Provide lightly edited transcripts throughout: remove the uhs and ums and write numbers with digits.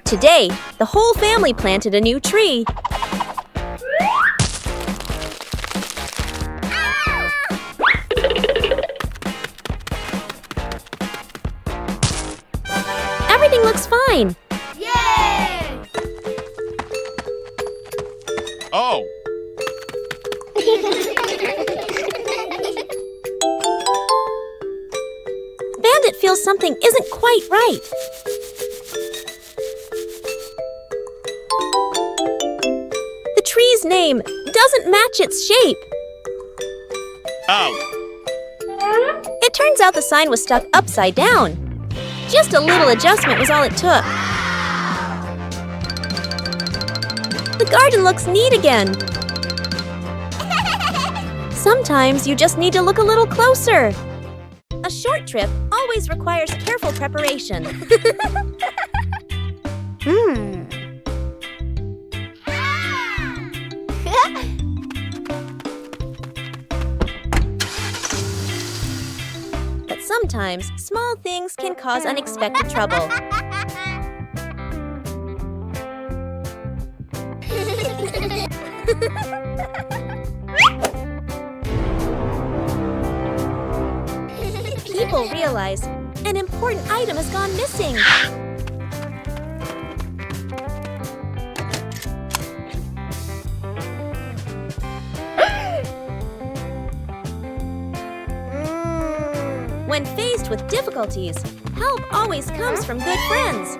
Today, the whole family planted a new tree. Everything looks fine. Yay! Oh! Bandit feels something isn't quite right. The tree's name doesn't match its shape. Oh! It turns out the sign was stuck upside down. Just a little adjustment was all it took. The garden looks neat again. Sometimes you just need to look a little closer. A short trip always requires careful preparation. But sometimes small things can cause unexpected trouble. People realize an important item has gone missing. When faced with difficulties, help always comes from good friends.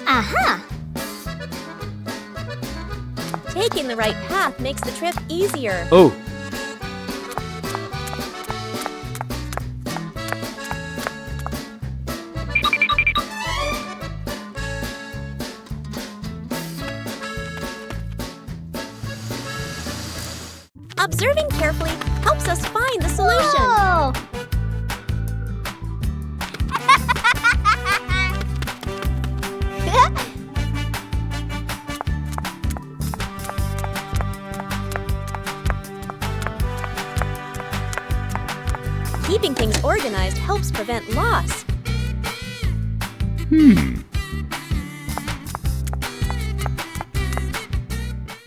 Aha! Taking the right path makes the trip easier. Oh. Observing carefully helps us find the solution. Whoa! Keeping things organized helps prevent loss.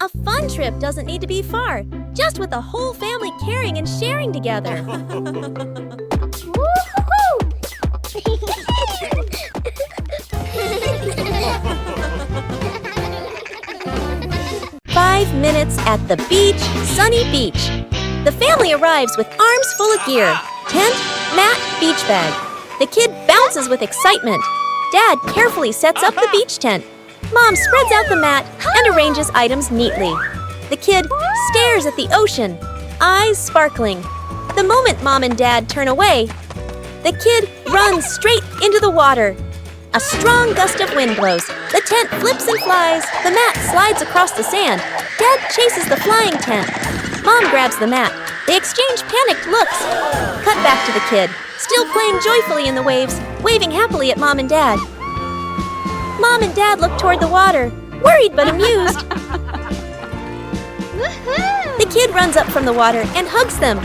A fun trip doesn't need to be far, just with the whole family caring and sharing together. Five minutes at the beach, sunny beach. The family arrives with arms full of gear. Tent, mat, beach bag. The kid bounces with excitement. Dad carefully sets up the beach tent. Mom spreads out the mat and arranges items neatly. The kid stares at the ocean, eyes sparkling. The moment Mom and Dad turn away, the kid runs straight into the water. A strong gust of wind blows. The tent flips and flies. The mat slides across the sand. Dad chases the flying tent. Mom grabs the mat. They exchange panicked looks. Cut back to the kid, still playing joyfully in the waves, waving happily at Mom and Dad. Mom and Dad look toward the water, worried but amused. The kid runs up from the water and hugs them.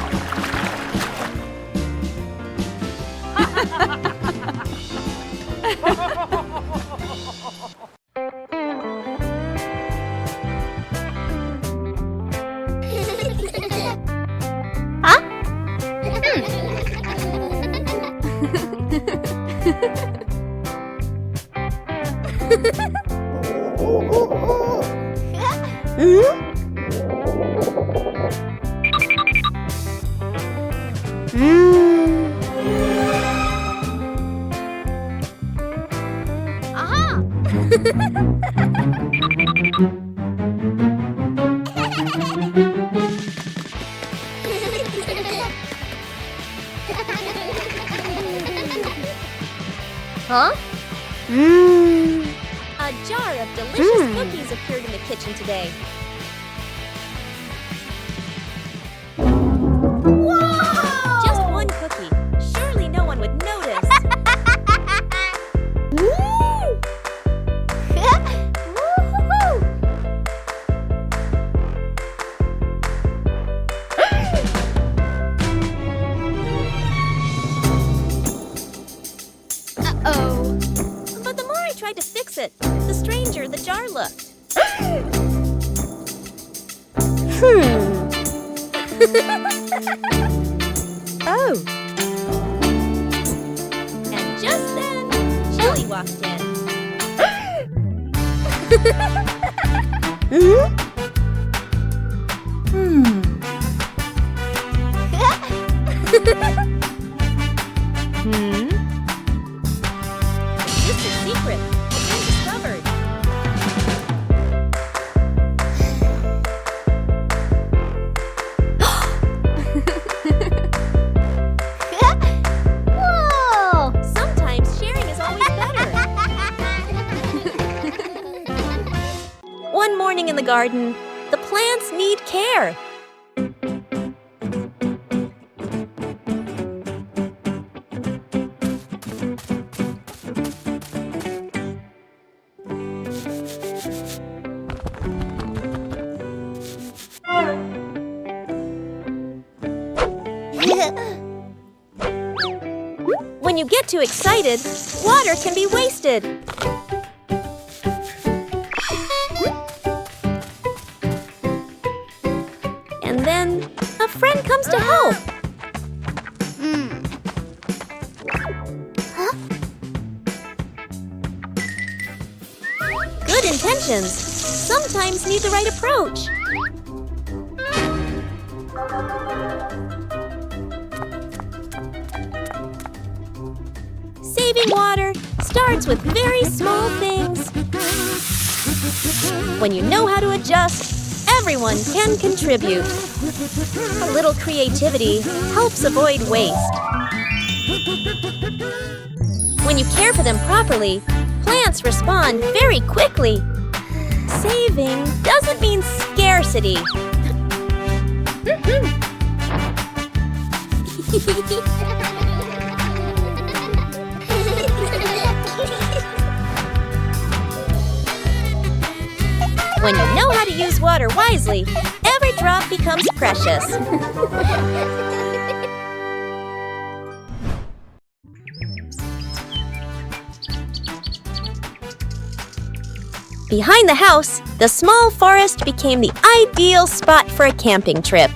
Huh? A jar of delicious cookies appeared in the kitchen today. Whoa! Just one cookie. Surely no one would notice. Oh! And just then, Chili walked in. Just a secret. Undiscovered. Whoa! Sometimes sharing is always better. One morning in the garden, the plants need care. When you get too excited, water can be wasted. And then a friend comes to help. Good intentions sometimes need the right approach. Saving water starts with very small things. When you know how to adjust, everyone can contribute. A little creativity helps avoid waste. When you care for them properly, plants respond very quickly. Saving doesn't mean scarcity. When you know how to use water wisely, every drop becomes precious. Behind the house, the small forest became the ideal spot for a camping trip.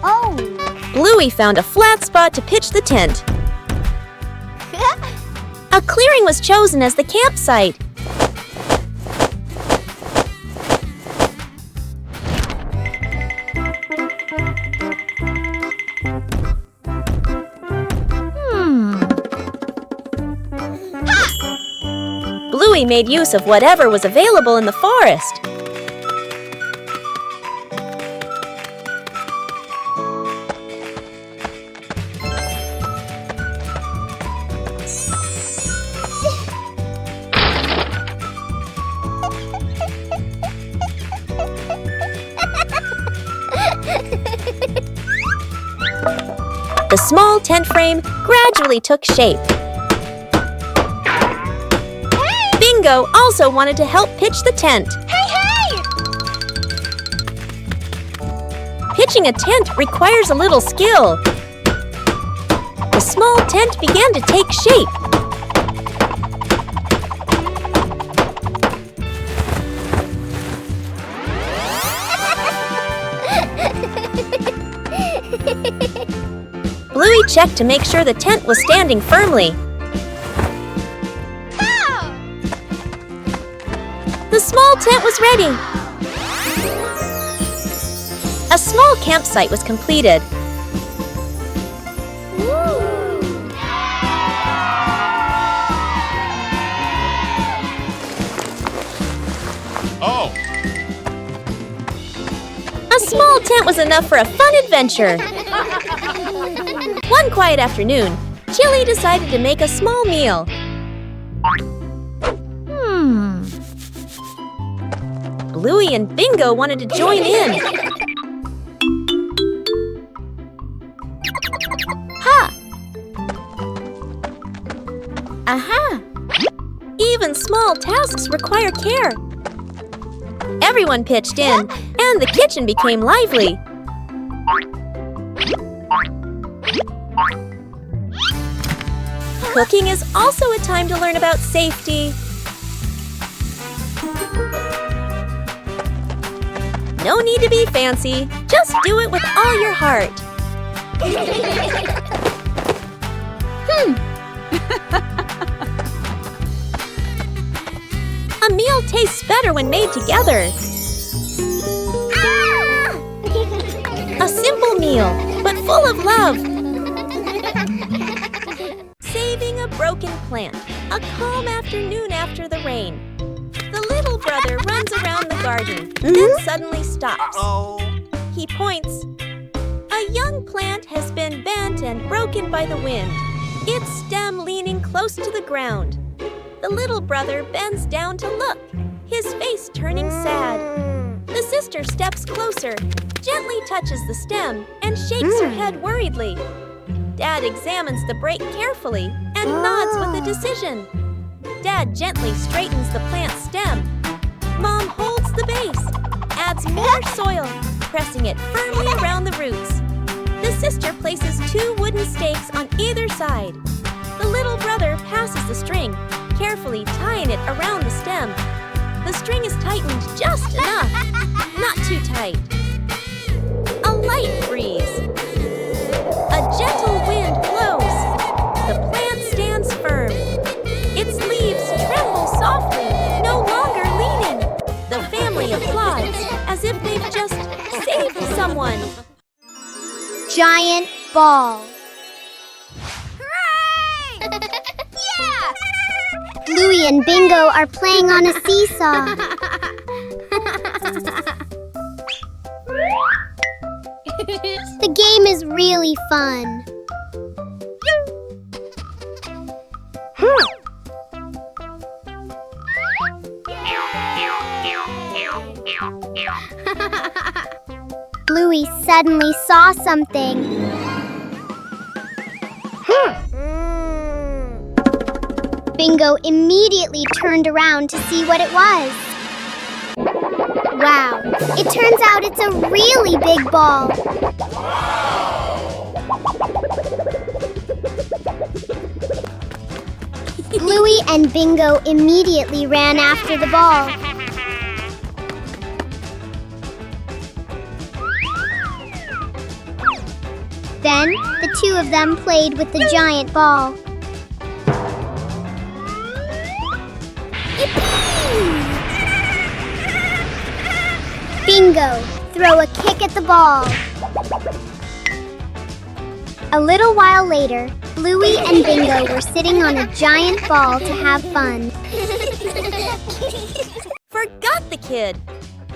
Oh! Bluey found a flat spot to pitch the tent. A clearing was chosen as the campsite. Bluey made use of whatever was available in the forest. The small tent frame gradually took shape. Bingo also wanted to help pitch the tent. Hey! Pitching a tent requires a little skill. The small tent began to take shape. Bluey checked to make sure the tent was standing firmly. The small tent was ready. A small campsite was completed. Oh! A small tent was enough for a fun adventure. One quiet afternoon, Chili decided to make a small meal. Bluey and Bingo wanted to join in. Ha! Aha! Even small tasks require care. Everyone pitched in, and the kitchen became lively. Cooking is also a time to learn about safety. No need to be fancy. Just do it with all your heart. A meal tastes better when made together. A simple meal, but full of love. Saving a broken plant. A calm afternoon after the rain. The little brother runs around the garden, then suddenly stops. He points. A young plant has been bent and broken by the wind, its stem leaning close to the ground. The little brother bends down to look, his face turning sad. The sister steps closer, gently touches the stem, and shakes her head worriedly. Dad examines the break carefully and nods with a decision. Dad gently straightens the plant's stem. Mom holds the base, adds more soil, pressing it firmly around the roots. The sister places 2 wooden stakes on either side. The little brother passes the string, carefully tying it around the stem. The string is tightened just enough, not too tight. A light breeze. A gentle wind blows. The plant stands firm. Its leaves tremble softly, no longer leaning. The family applauds as if they've just saved someone. Giant ball. Hooray! Yeah! Bluey and Bingo are playing on a seesaw. The game is really fun. Bluey suddenly saw something. Bingo immediately turned around to see what it was. Wow, it turns out it's a really big ball. Bluey and Bingo immediately ran after the ball. Then, the 2 of them played with the giant ball. Yippee! Bingo, throw a kick at the ball. A little while later, Bluey and Bingo were sitting on a giant ball to have fun. Forgot the kid.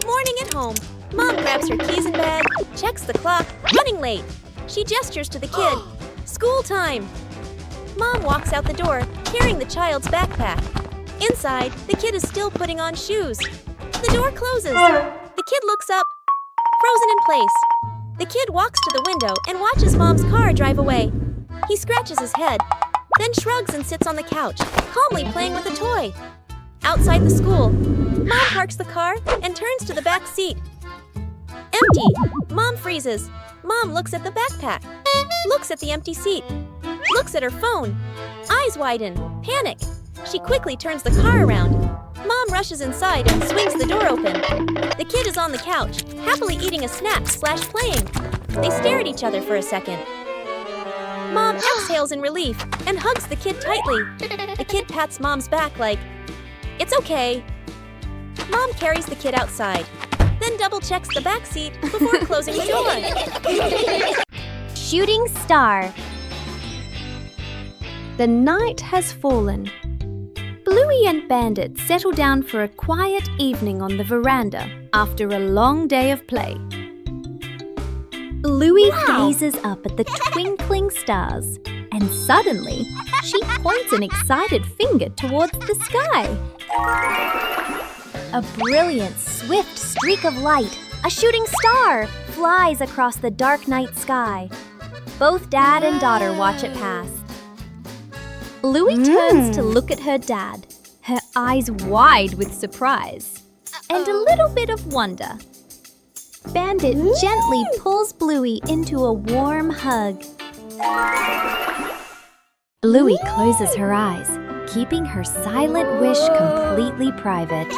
Morning at home. Mom grabs her keys and bag, checks the clock, running late. She gestures to the kid. School time! Mom walks out the door, carrying the child's backpack. Inside, the kid is still putting on shoes. The door closes. The kid looks up, frozen in place. The kid walks to the window and watches Mom's car drive away. He scratches his head, then shrugs and sits on the couch, calmly playing with a toy. Outside the school, Mom parks the car and turns to the back seat. Empty. Mom freezes. Mom looks at the backpack, looks at the empty seat, looks at her phone. Eyes widen, panic. She quickly turns the car around. Mom rushes inside and swings the door open. The kid is on the couch, happily eating a snack/playing. They stare at each other for a second. Mom exhales in relief and hugs the kid tightly. The kid pats Mom's back like, "It's okay." Mom carries the kid outside, then double-checks the back seat before closing the door. Shooting star. The night has fallen. Bluey and Bandit settle down for a quiet evening on the veranda after a long day of play. Bluey gazes up at the twinkling stars, and suddenly she points an excited finger towards the sky. A brilliant, swift streak of light, a shooting star, flies across the dark night sky. Both dad and daughter watch it pass. Bluey turns to look at her dad, her eyes wide with surprise and a little bit of wonder. Bandit gently pulls Bluey into a warm hug. Bluey closes her eyes, keeping her silent wish completely private.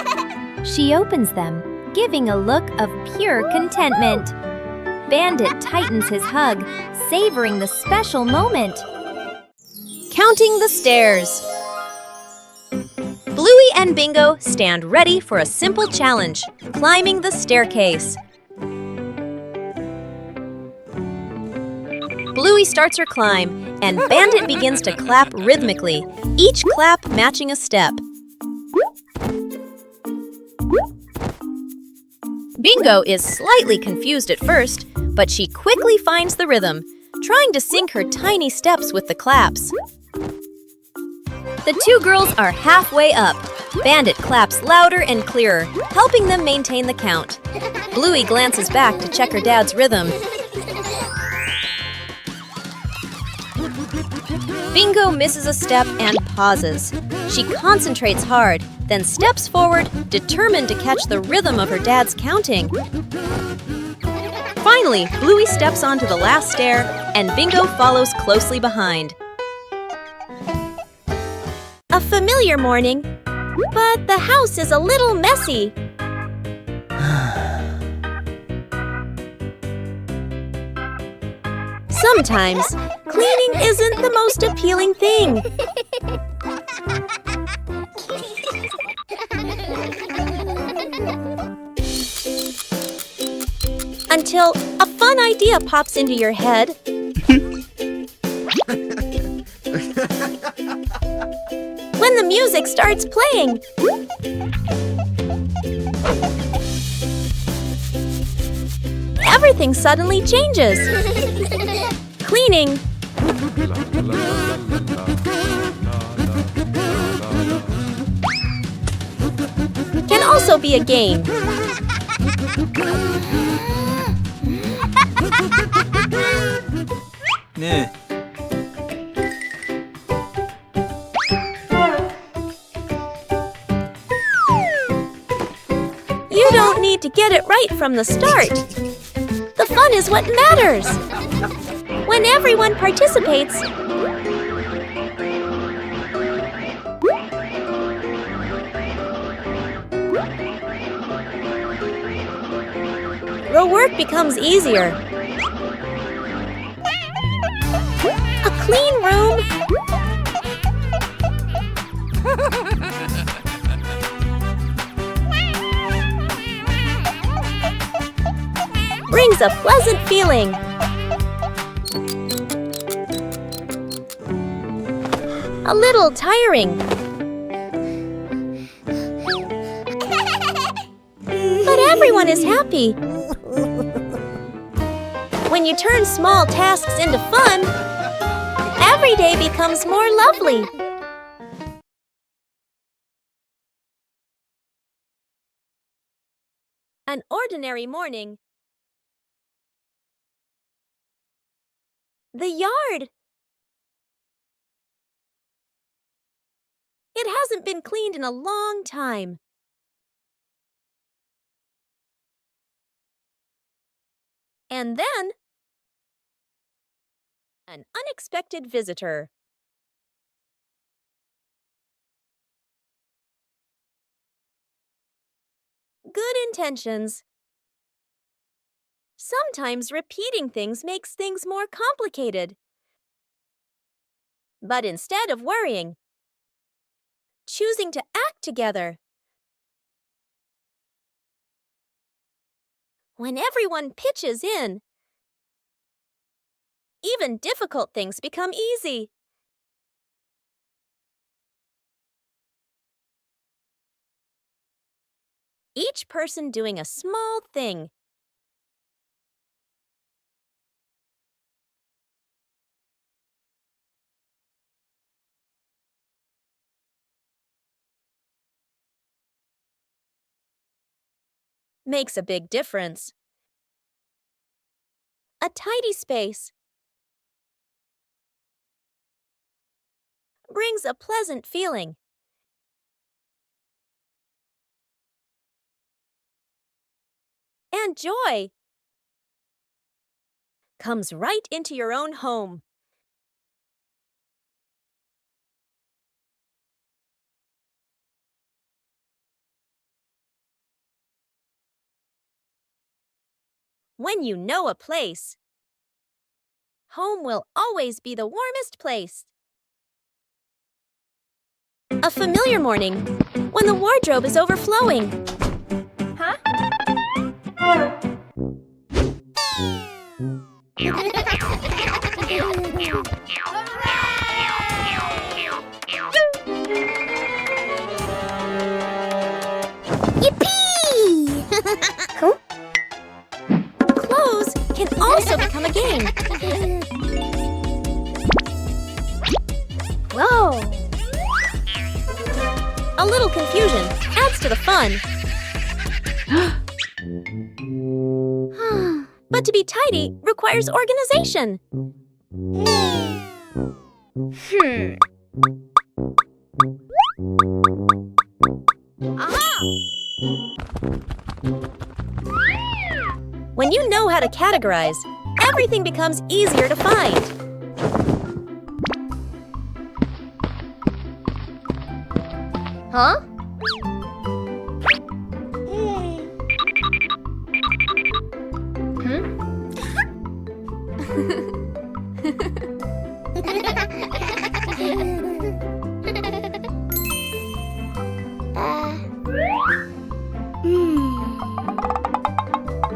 She opens them, giving a look of pure contentment. Bandit tightens his hug, savoring the special moment. Counting the stairs. Bluey and Bingo stand ready for a simple challenge, climbing the staircase. Bluey starts her climb, and Bandit begins to clap rhythmically, each clap matching a step. Bingo is slightly confused at first, but she quickly finds the rhythm, trying to sync her tiny steps with the claps. The two girls are halfway up. Bandit claps louder and clearer, helping them maintain the count. Bluey glances back to check her dad's rhythm. Bingo misses a step and pauses. She concentrates hard, then steps forward, determined to catch the rhythm of her dad's counting. Finally, Bluey steps onto the last stair, and Bingo follows closely behind. A familiar morning, but the house is a little messy. Sometimes, cleaning isn't the most appealing thing. Until a fun idea pops into your head. When the music starts playing. Everything suddenly changes. Cleaning can also be a game. 네. You don't need to get it right from the start. The fun is what matters. When everyone participates, the work becomes easier. A clean room brings a pleasant feeling. A little tiring. But everyone is happy. When you turn small tasks into fun, every day becomes more lovely. An ordinary morning. The yard. It hasn't been cleaned in a long time. And then, an unexpected visitor. Good intentions. Sometimes repeating things makes things more complicated. But instead of worrying, choosing to act together. When everyone pitches in, even difficult things become easy. Each person doing a small thing. Makes a big difference. A tidy space brings a pleasant feeling. And joy comes right into your own home. when you know a place. Home will always be the warmest place. A familiar morning, when the wardrobe is overflowing. Huh? Yippee! Clothes can also become a game. Whoa! A little confusion adds to the fun. But to be tidy requires organization. When you know how to categorize, everything becomes easier to find. Huh?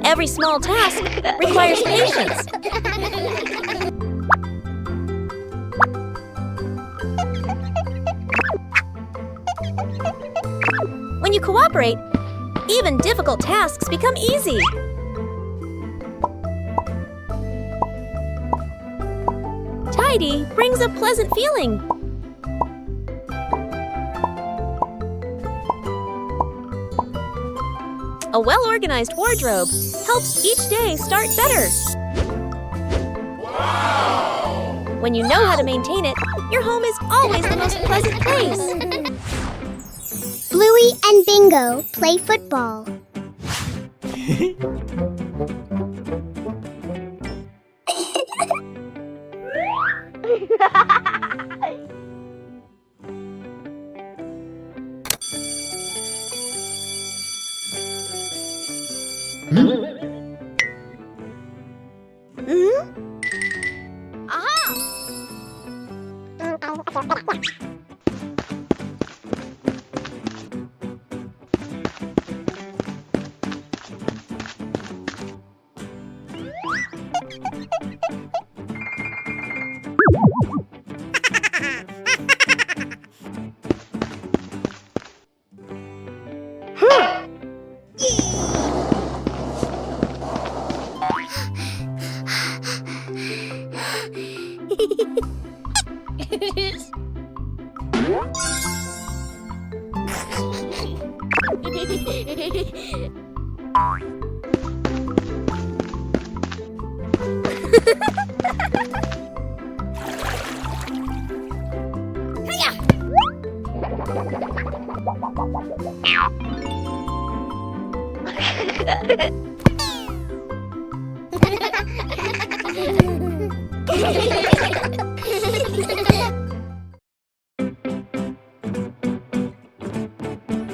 Every small task requires patience. When you cooperate, even difficult tasks become easy. Tidy brings a pleasant feeling. A well-organized wardrobe helps each day start better. Wow! When you know how to maintain it, your home is always the most pleasant place. Bluey and Bingo play football.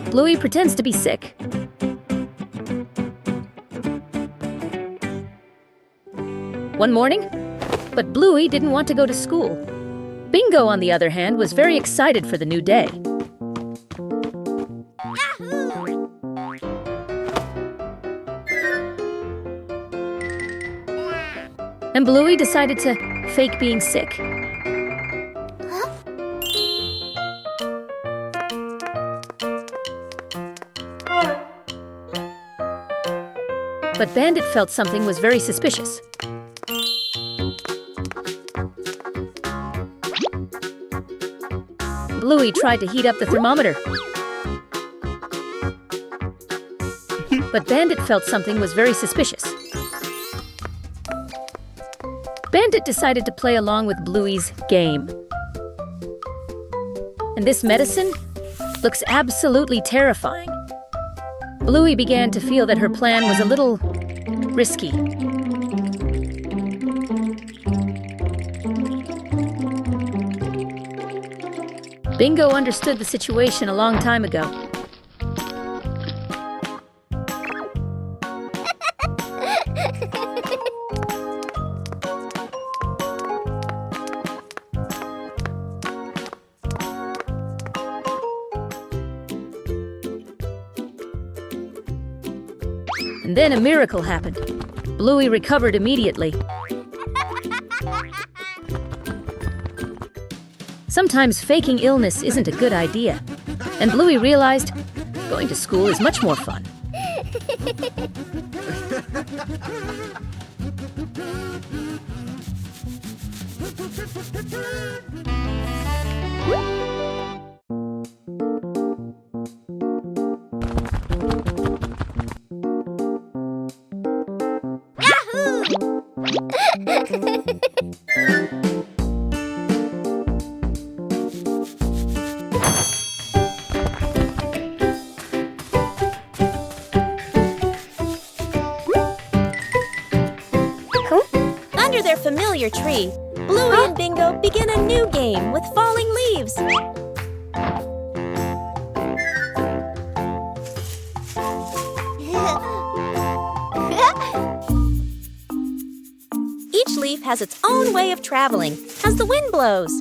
Bluey pretends to be sick. One morning, but Bluey didn't want to go to school. Bingo, on the other hand, was very excited for the new day. And Bluey decided to fake being sick. But Bandit felt something was very suspicious. Bluey tried to heat up the thermometer. But Bandit felt something was very suspicious. Bandit decided to play along with Bluey's game. And this medicine looks absolutely terrifying. Bluey began to feel that her plan was a little risky. Bingo understood the situation a long time ago. And then a miracle happened. Bluey recovered immediately. Sometimes faking illness isn't a good idea. And Bluey realized going to school is much more fun. Under their familiar tree, Bluey and Bingo begin a new game with falling leaves. Each leaf has its own way of traveling as the wind blows.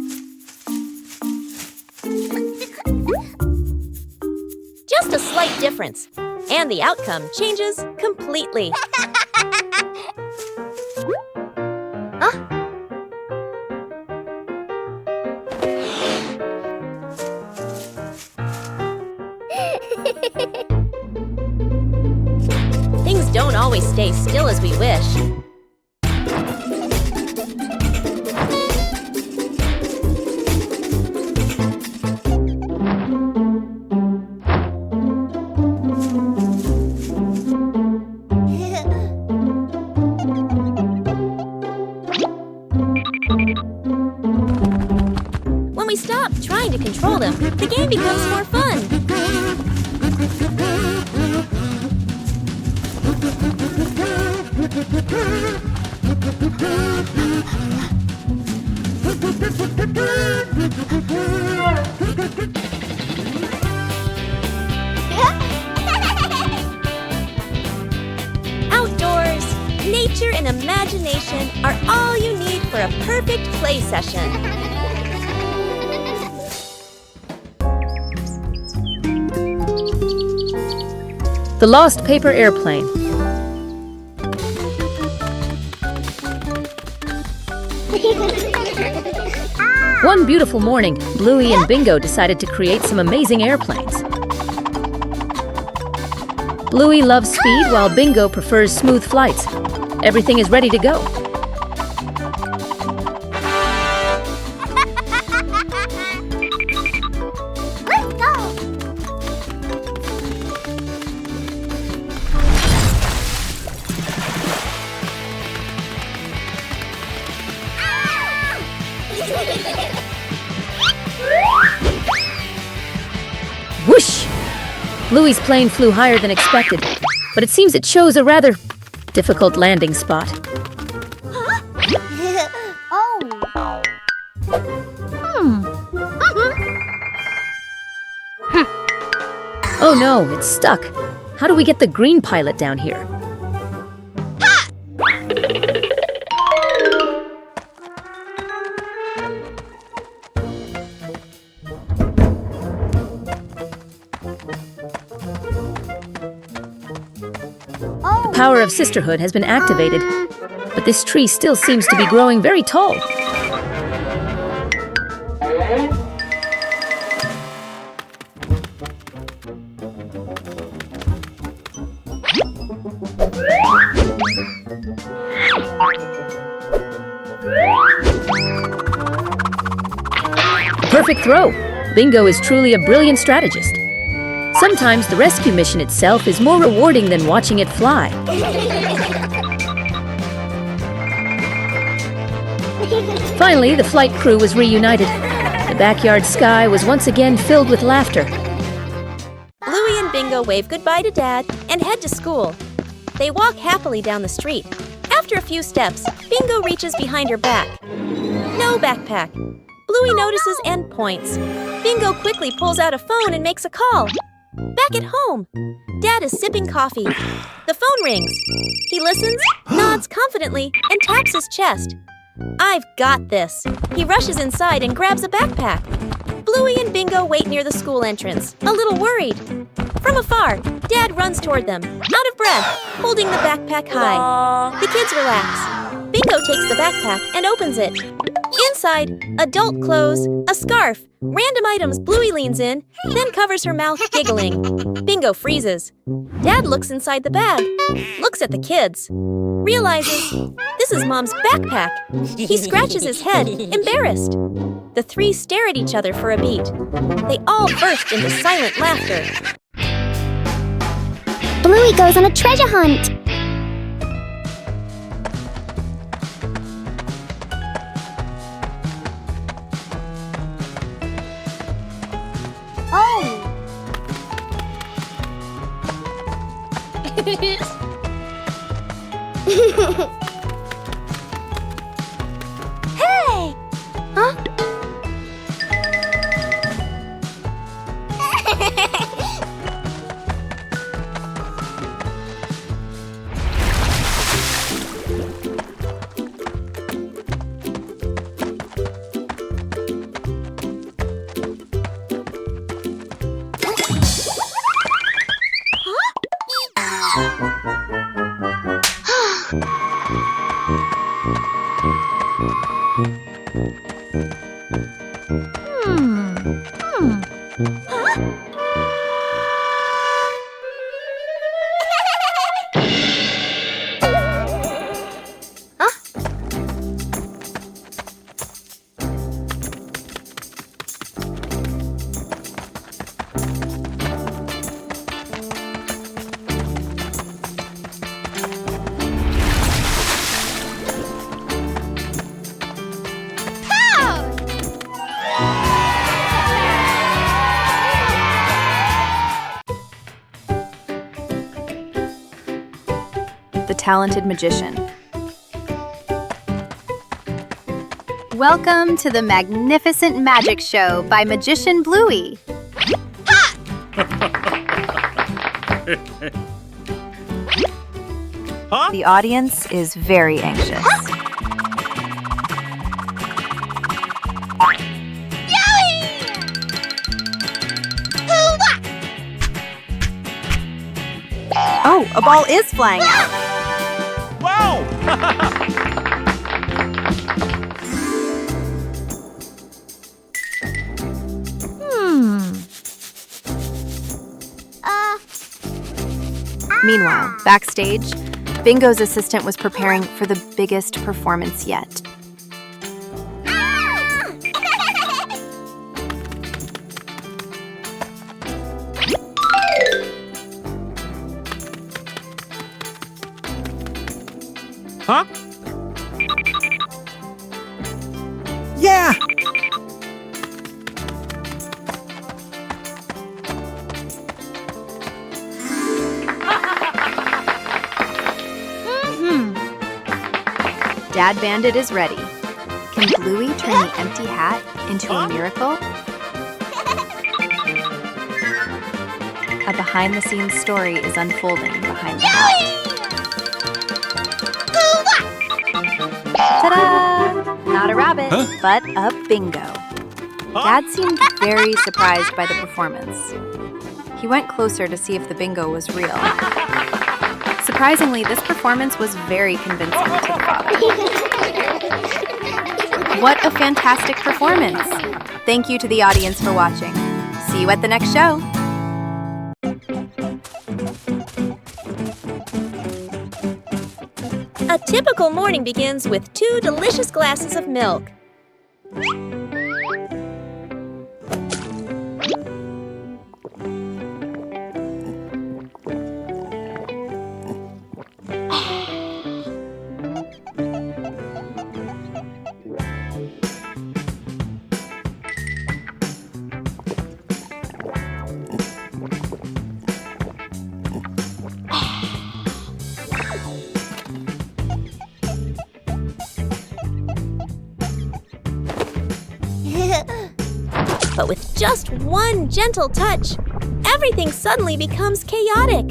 Just a slight difference, and the outcome changes completely. Things don't always stay still as we wish. When we stop trying to control them, the game becomes more fun. Outdoors, nature and imagination are all you need for a perfect play session. The Lost Paper Airplane. One beautiful morning, Bluey and Bingo decided to create some amazing airplanes. Bluey loves speed while Bingo prefers smooth flights. Everything is ready to go. Let's go! Whoosh! Bluey's plane flew higher than expected, but it seems it chose a rather difficult landing spot. Oh no, it's stuck. How do we get the green pilot down here? The power of sisterhood has been activated, but this tree still seems to be growing very tall. Perfect throw! Bingo is truly a brilliant strategist. Sometimes the rescue mission itself is more rewarding than watching it fly. Finally, the flight crew was reunited. The backyard sky was once again filled with laughter. Bluey and Bingo wave goodbye to Dad and head to school. They walk happily down the street. After a few steps, Bingo reaches behind her back. No backpack. Bluey notices and points. Bingo quickly pulls out a phone and makes a call. Back at home, Dad is sipping coffee. The phone rings. He listens, nods confidently, and taps his chest. I've got this. He rushes inside and grabs a backpack. Bluey and Bingo wait near the school entrance, a little worried. From afar, Dad runs toward them, out of breath, holding the backpack high. The kids relax. Bingo takes the backpack and opens it. Inside, adult clothes, a scarf, random items. Bluey leans in, then covers her mouth, giggling. Bingo freezes. Dad looks inside the bag, looks at the kids, realizes this is Mom's backpack. He scratches his head, embarrassed. The three stare at each other for a beat. They all burst into silent laughter. Bluey goes on a treasure hunt. Oh! Hey! Huh? The Talented Magician. Welcome to the magnificent magic show by Magician Bluey. The audience is very anxious. Oh, a ball is flying out. Wow! Meanwhile, backstage, Bingo's assistant was preparing for the biggest performance yet. Huh? Yeah! Dad Bandit is ready. Can Bluey turn the empty hat into a miracle? A behind-the-scenes story is unfolding behind the hat. Ta-da! Not a rabbit, but a bingo. Dad seemed very surprised by the performance. He went closer to see if the bingo was real. Surprisingly, this performance was very convincing to the father. What a fantastic performance! Thank you to the audience for watching. See you at the next show. A typical morning begins with 2 delicious glasses of milk. But with just one gentle touch, everything suddenly becomes chaotic.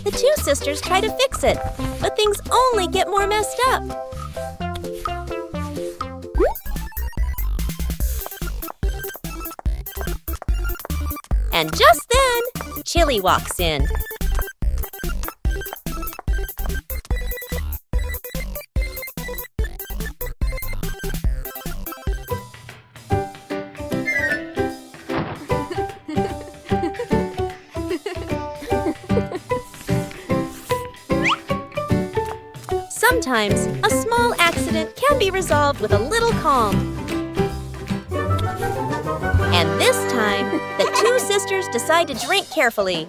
The two sisters try to fix it, but things only get more messed up. And just then, Chili walks in. Sometimes, a small accident can be resolved with a little calm. And this time, the two sisters decide to drink carefully.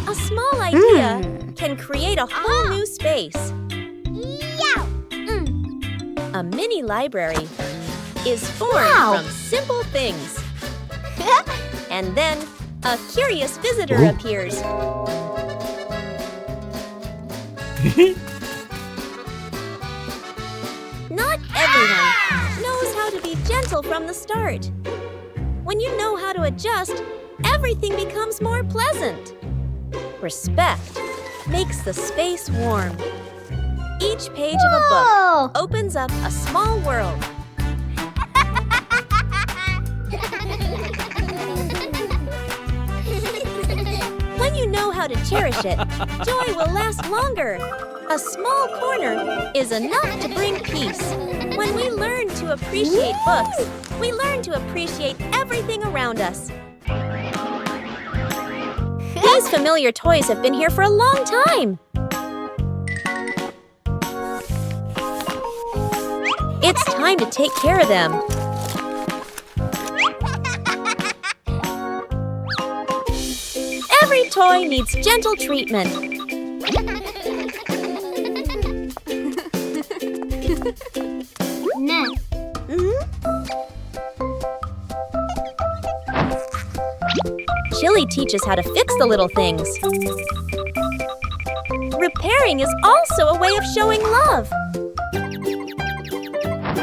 A small idea can create a whole new space. A mini library is formed from simple things. And then, a curious visitor appears. Not everyone knows how to be gentle from the start. When you know how to adjust, everything becomes more pleasant. Respect makes the space warm. Each page of a book opens up a small world. When you know how to cherish it, joy will last longer. A small corner is enough to bring peace. When we learn to appreciate books, we learn to appreciate everything around us. These familiar toys have been here for a long time. It's time to take care of them. Every toy needs gentle treatment. Chili teaches how to fix the little things. Repairing is also a way of showing love.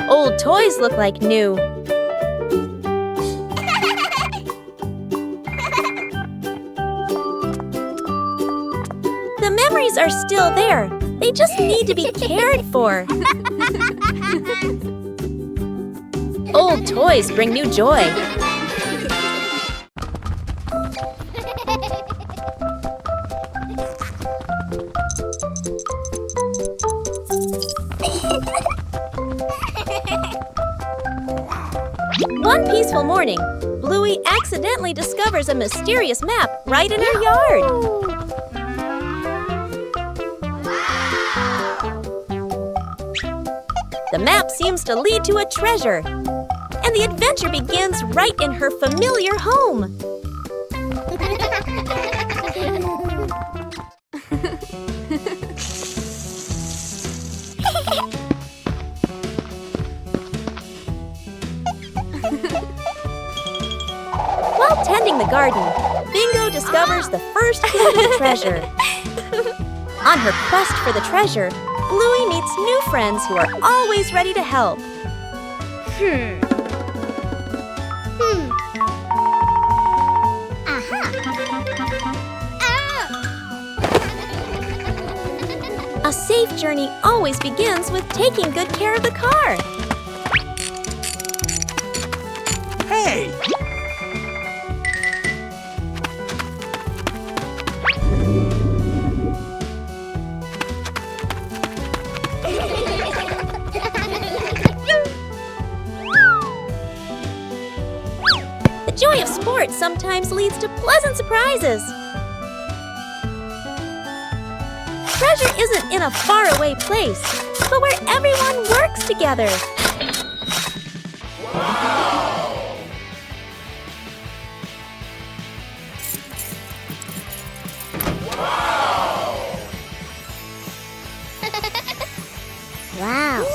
Old toys look like new. The memories are still there. They just need to be cared for. Old toys bring new joy. One peaceful morning, Bluey accidentally discovers a mysterious map right in her yard. The map seems to lead to a treasure, and the adventure begins right in her familiar home. While tending the garden, Bingo discovers the first clue to the treasure. On her quest for the treasure, Bluey meets new friends who are always ready to help. A safe journey always begins with taking good care of the car. Hey! The joy of sports sometimes leads to pleasant surprises. Treasure isn't in a faraway place, but where everyone works together. Wow.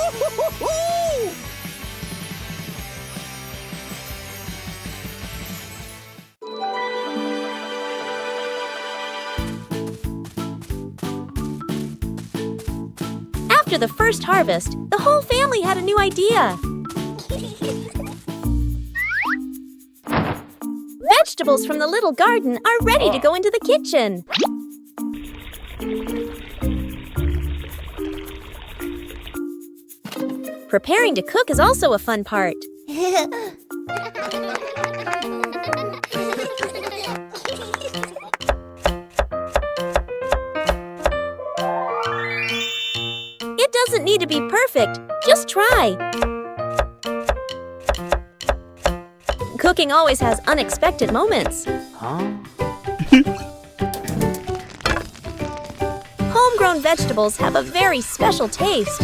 After the first harvest, the whole family had a new idea. Vegetables from the little garden are ready to go into the kitchen. Preparing to cook is also a fun part. It doesn't need to be perfect, just try. Cooking always has unexpected moments. Homegrown vegetables have a very special taste.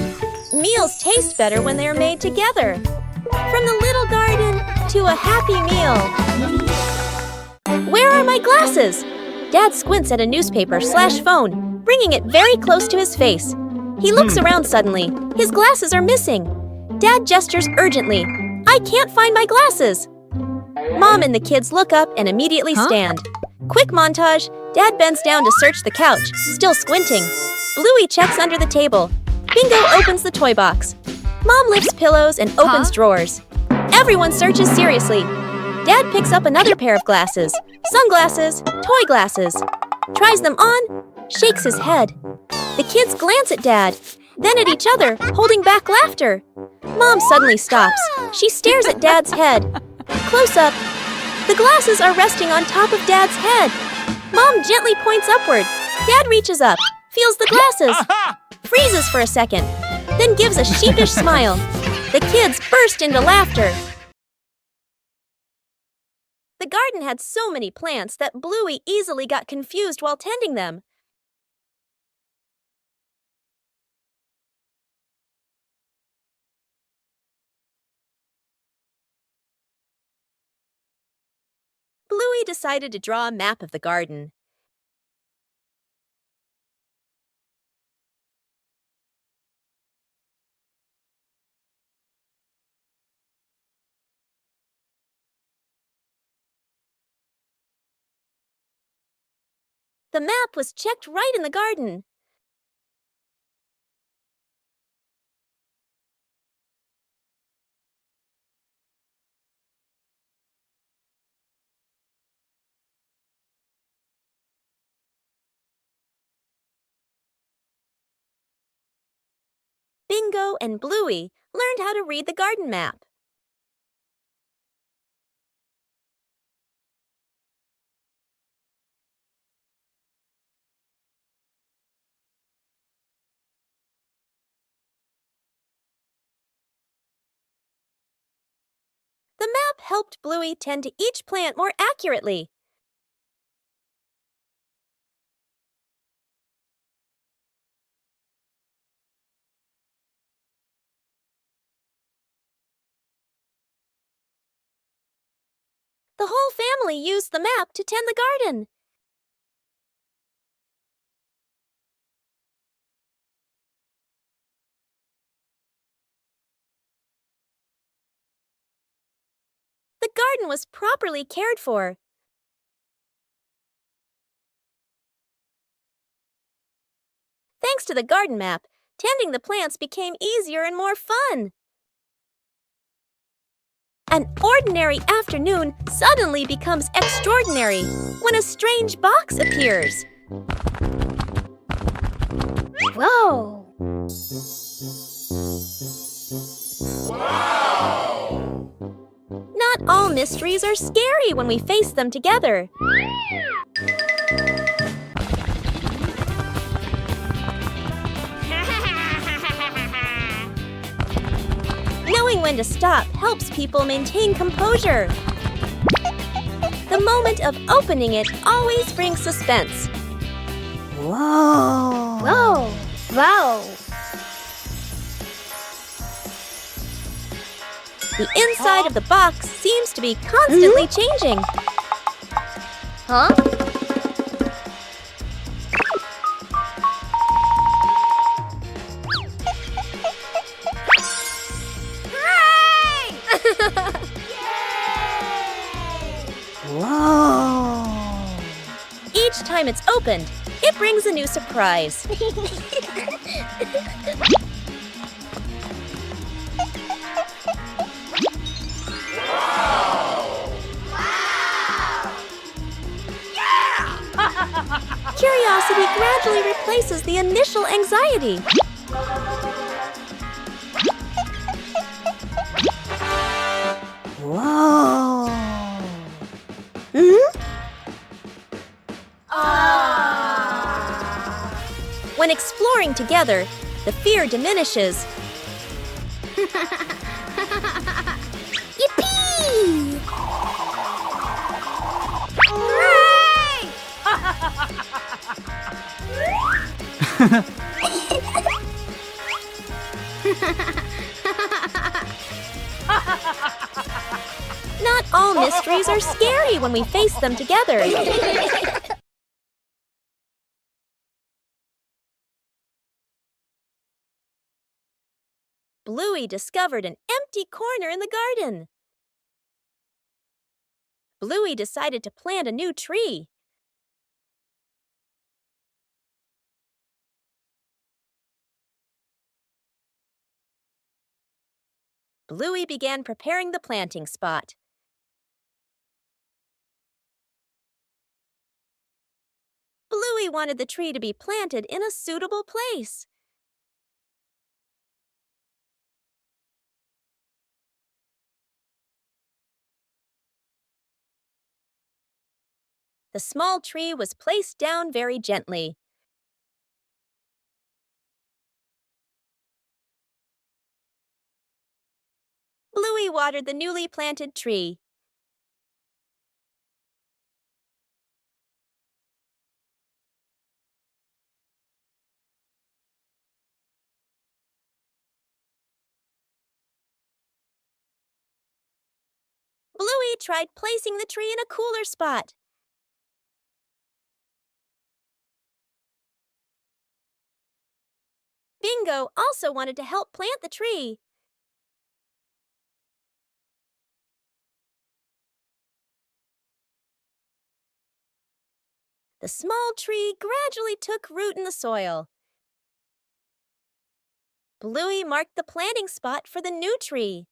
Meals taste better when they are made together. From the little garden to a happy meal. Where are my glasses? Dad squints at a newspaper/phone, bringing it very close to his face. He looks around suddenly. His glasses are missing. Dad gestures urgently. I can't find my glasses. Mom and the kids look up and immediately stand. Quick montage. Dad bends down to search the couch, still squinting. Bluey checks under the table. Bingo opens the toy box. Mom lifts pillows and opens drawers. Everyone searches seriously. Dad picks up another pair of glasses. Sunglasses, toy glasses. Tries them on, shakes his head. The kids glance at Dad, then at each other, holding back laughter. Mom suddenly stops. She stares at Dad's head. Close up. The glasses are resting on top of Dad's head. Mom gently points upward. Dad reaches up, feels the glasses, freezes for a second, then gives a sheepish smile. The kids burst into laughter. The garden had so many plants that Bluey easily got confused while tending them. Bluey decided to draw a map of the garden. The map was checked right in the garden. Bingo and Bluey learned how to read the garden map. The map helped Bluey tend to each plant more accurately. The whole family used the map to tend the garden. The garden was properly cared for. Thanks to the garden map, tending the plants became easier and more fun. An ordinary afternoon suddenly becomes extraordinary when a strange box appears. Whoa! Not all mysteries are scary when we face them together. Knowing when to stop helps people maintain composure. The moment of opening it always brings suspense. Whoa! Whoa! Wow! The inside of the box seems to be constantly changing. Huh? Whoa! Each time it's opened, it brings a new surprise. curiosity gradually replaces the initial anxiety. Whoa. When exploring together, the fear diminishes. Yippee! Not all mysteries are scary when we face them together. Bluey discovered an empty corner in the garden. Bluey decided to plant a new tree. Bluey began preparing the planting spot. Bluey wanted the tree to be planted in a suitable place. The small tree was placed down very gently. Bluey watered the newly planted tree. Bluey tried placing the tree in a cooler spot. Bingo also wanted to help plant the tree. The small tree gradually took root in the soil. Bluey marked the planting spot for the new tree.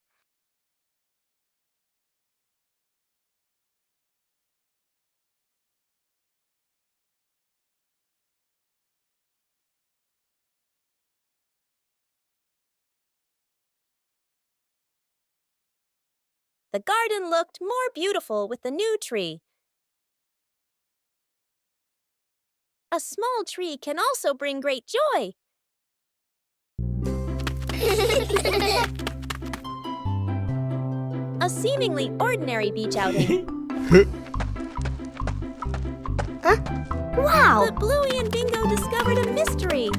The garden looked more beautiful with the new tree. A small tree can also bring great joy. A seemingly ordinary beach outing. Wow. But Bluey and Bingo discovered a mystery.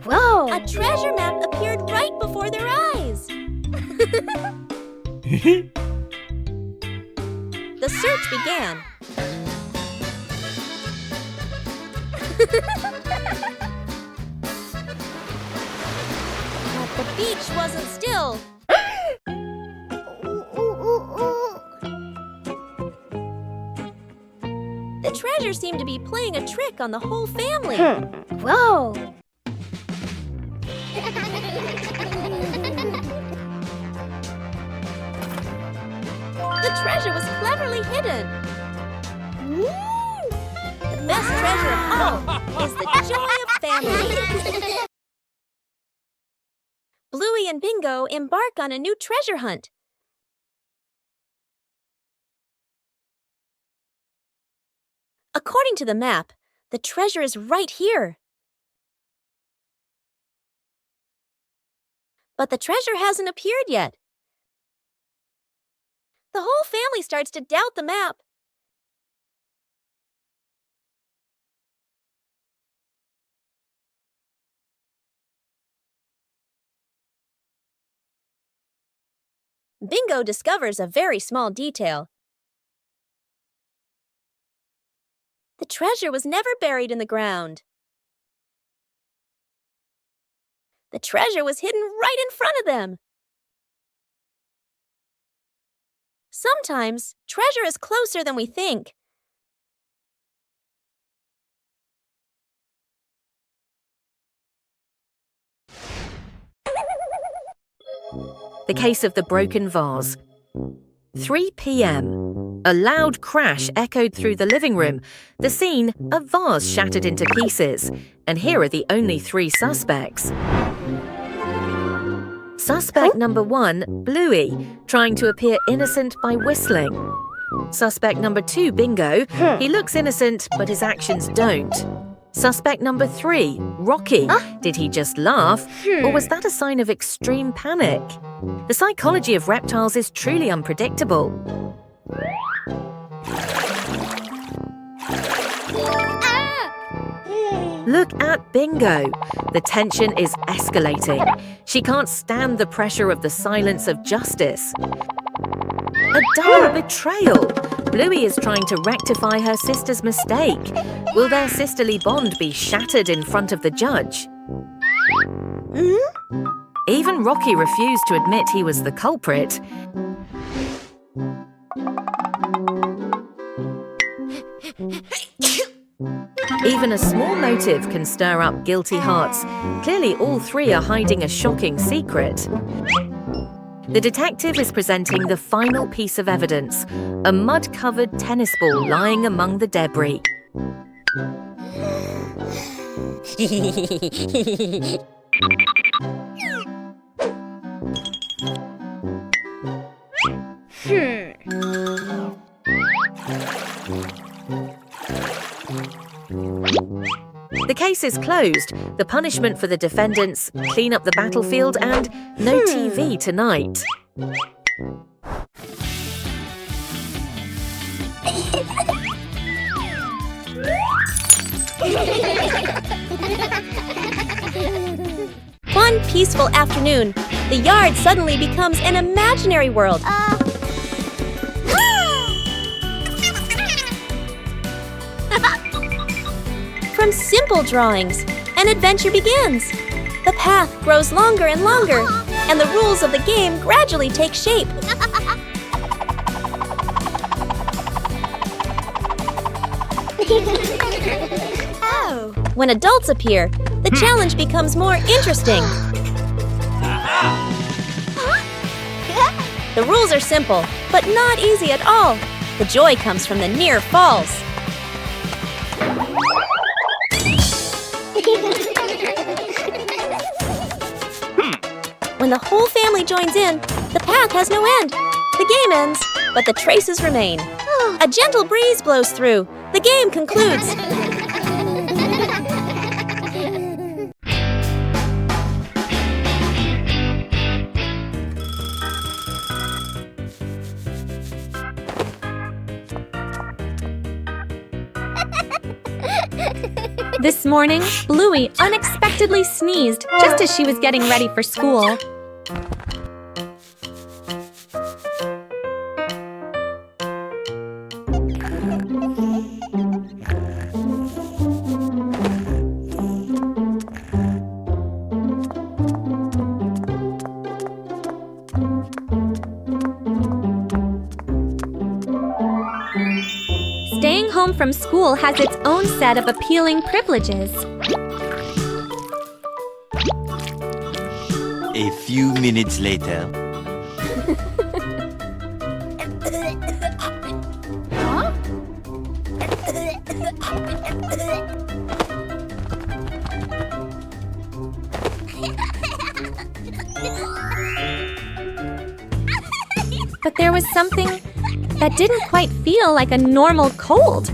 Whoa. A treasure map appeared right before their eyes. The search began. But the beach wasn't still. The treasure seemed to be playing a trick on the whole family. Whoa. The treasure was cleverly hidden. The best treasure of all is the joy of family. Bluey and Bingo embark on a new treasure hunt. According to the map, the treasure is right here. But the treasure hasn't appeared yet. The whole family starts to doubt the map. Bingo discovers a very small detail. The treasure was never buried in the ground. The treasure was hidden right in front of them. Sometimes, treasure is closer than we think. The case of the broken vase. 3 p.m. A loud crash echoed through the living room. The scene, a vase shattered into pieces. And here are the only 3 suspects. Suspect number 1, Bluey, trying to appear innocent by whistling. Suspect number 2, Bingo. He looks innocent, but his actions don't. Suspect number 3, Rocky. Did he just laugh, or was that a sign of extreme panic? The psychology of reptiles is truly unpredictable. Look at Bingo. The tension is escalating. She can't stand the pressure of the silence of justice. A double betrayal. Bluey is trying to rectify her sister's mistake. Will their sisterly bond be shattered in front of the judge? Even Rocky refused to admit he was the culprit. Even a small motive can stir up guilty hearts. Clearly, all 3 are hiding a shocking secret. The detective is presenting the final piece of evidence, a mud-covered tennis ball lying among the debris. The case is closed. The punishment for the defendants: clean up the battlefield and no TV tonight. One peaceful afternoon, the yard suddenly becomes an imaginary world. From simple drawings, an adventure begins. The path grows longer and longer, and the rules of the game gradually take shape. When adults appear, the challenge becomes more interesting. The rules are simple, but not easy at all. The joy comes from the near falls. When the whole family joins in, the path has no end. The game ends, but the traces remain. A gentle breeze blows through. The game concludes. This morning, Bluey unexpectedly sneezed just as she was getting ready for school. Staying home from school has its own set of appealing privileges. A few minutes later. But there was something that didn't quite feel like a normal cold.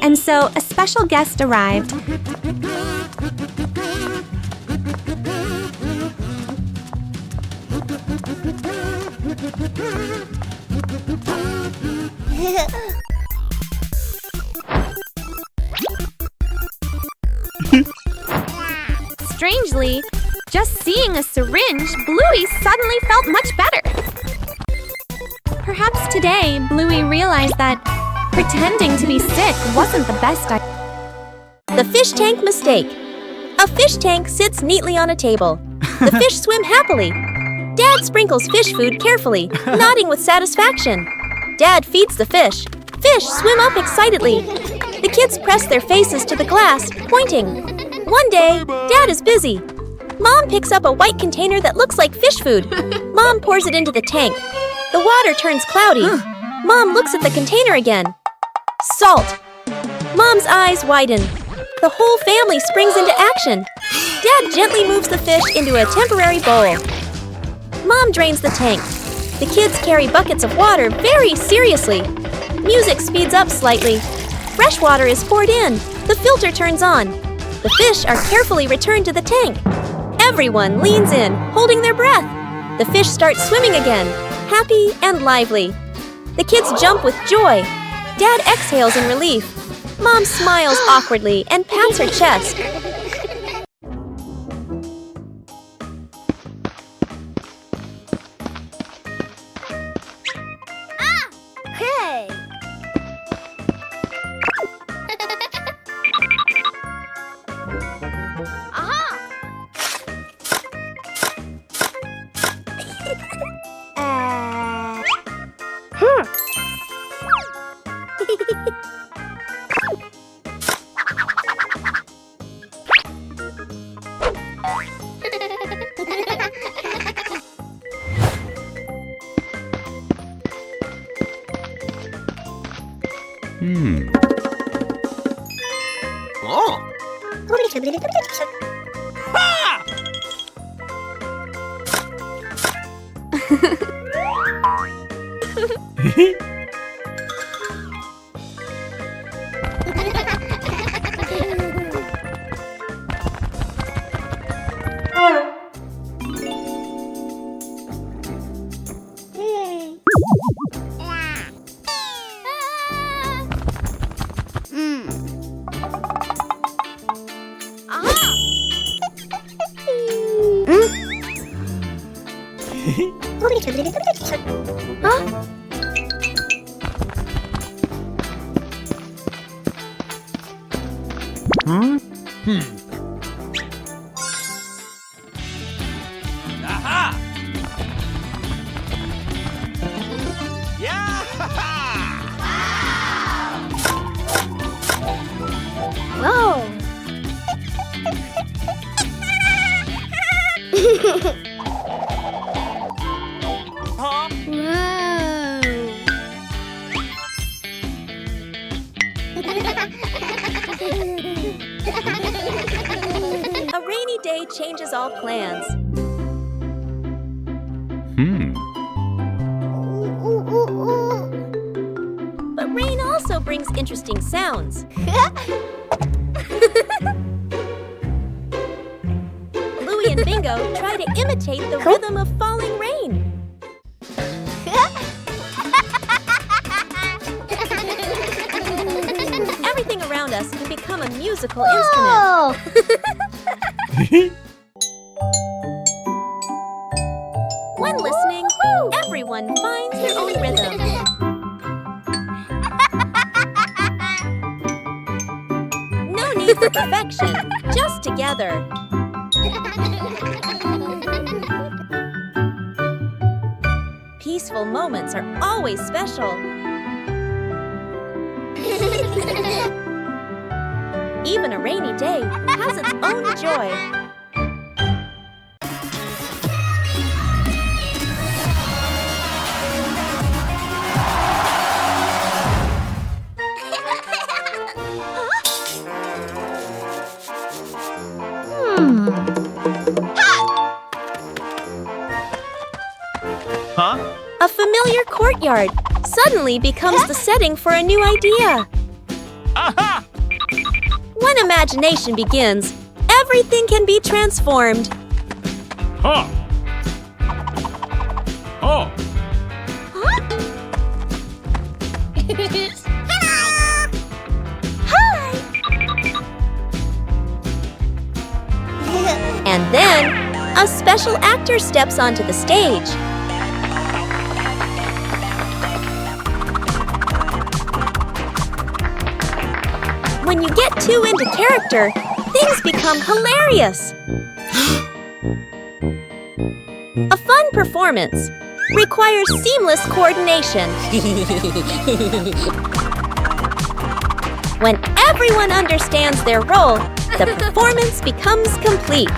And so a special guest arrived. Strangely, just seeing a syringe, Bluey suddenly felt much better. Perhaps today, Bluey realized that pretending to be sick wasn't the best idea. The fish tank mistake. A fish tank sits neatly on a table. The fish swim happily. Dad sprinkles fish food carefully, nodding with satisfaction. Dad feeds the fish. Fish swim up excitedly. The kids press their faces to the glass, pointing. One day, Dad is busy. Mom picks up a white container that looks like fish food. Mom pours it into the tank. The water turns cloudy. Mom looks at the container again. Salt. Mom's eyes widen. The whole family springs into action. Dad gently moves the fish into a temporary bowl. Mom drains the tank. The kids carry buckets of water very seriously. Music speeds up slightly. Fresh water is poured in. The filter turns on. The fish are carefully returned to the tank. Everyone leans in, holding their breath. The fish start swimming again, happy and lively. The kids jump with joy. Dad exhales in relief. Mom smiles awkwardly and pats her chest. Hey! Aha! Yeah! Whoa! Huh? A rainy day changes all plans. But rain also brings interesting sounds. Bluey and Bingo try to imitate the rhythm of falling rain. Everything around us can become a musical instrument. When listening, everyone finds their own rhythm. No need for perfection, just together. Peaceful moments are always special. Even a rainy day has its own joy. Huh? A familiar courtyard suddenly becomes the setting for a new idea. Aha! When imagination begins, everything can be transformed. Huh? Oh! And then, a special actor steps onto the stage. When you get too into character, things become hilarious. A fun performance requires seamless coordination. When everyone understands their role, the performance becomes complete.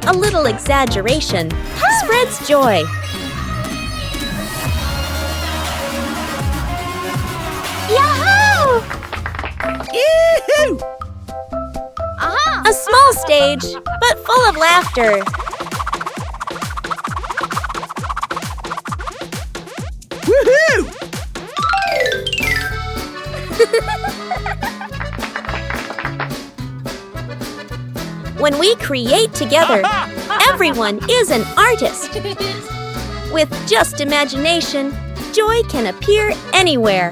A little exaggeration spreads joy. Yahoo! A small stage, but full of laughter. When we create together, everyone is an artist. With just imagination, joy can appear anywhere.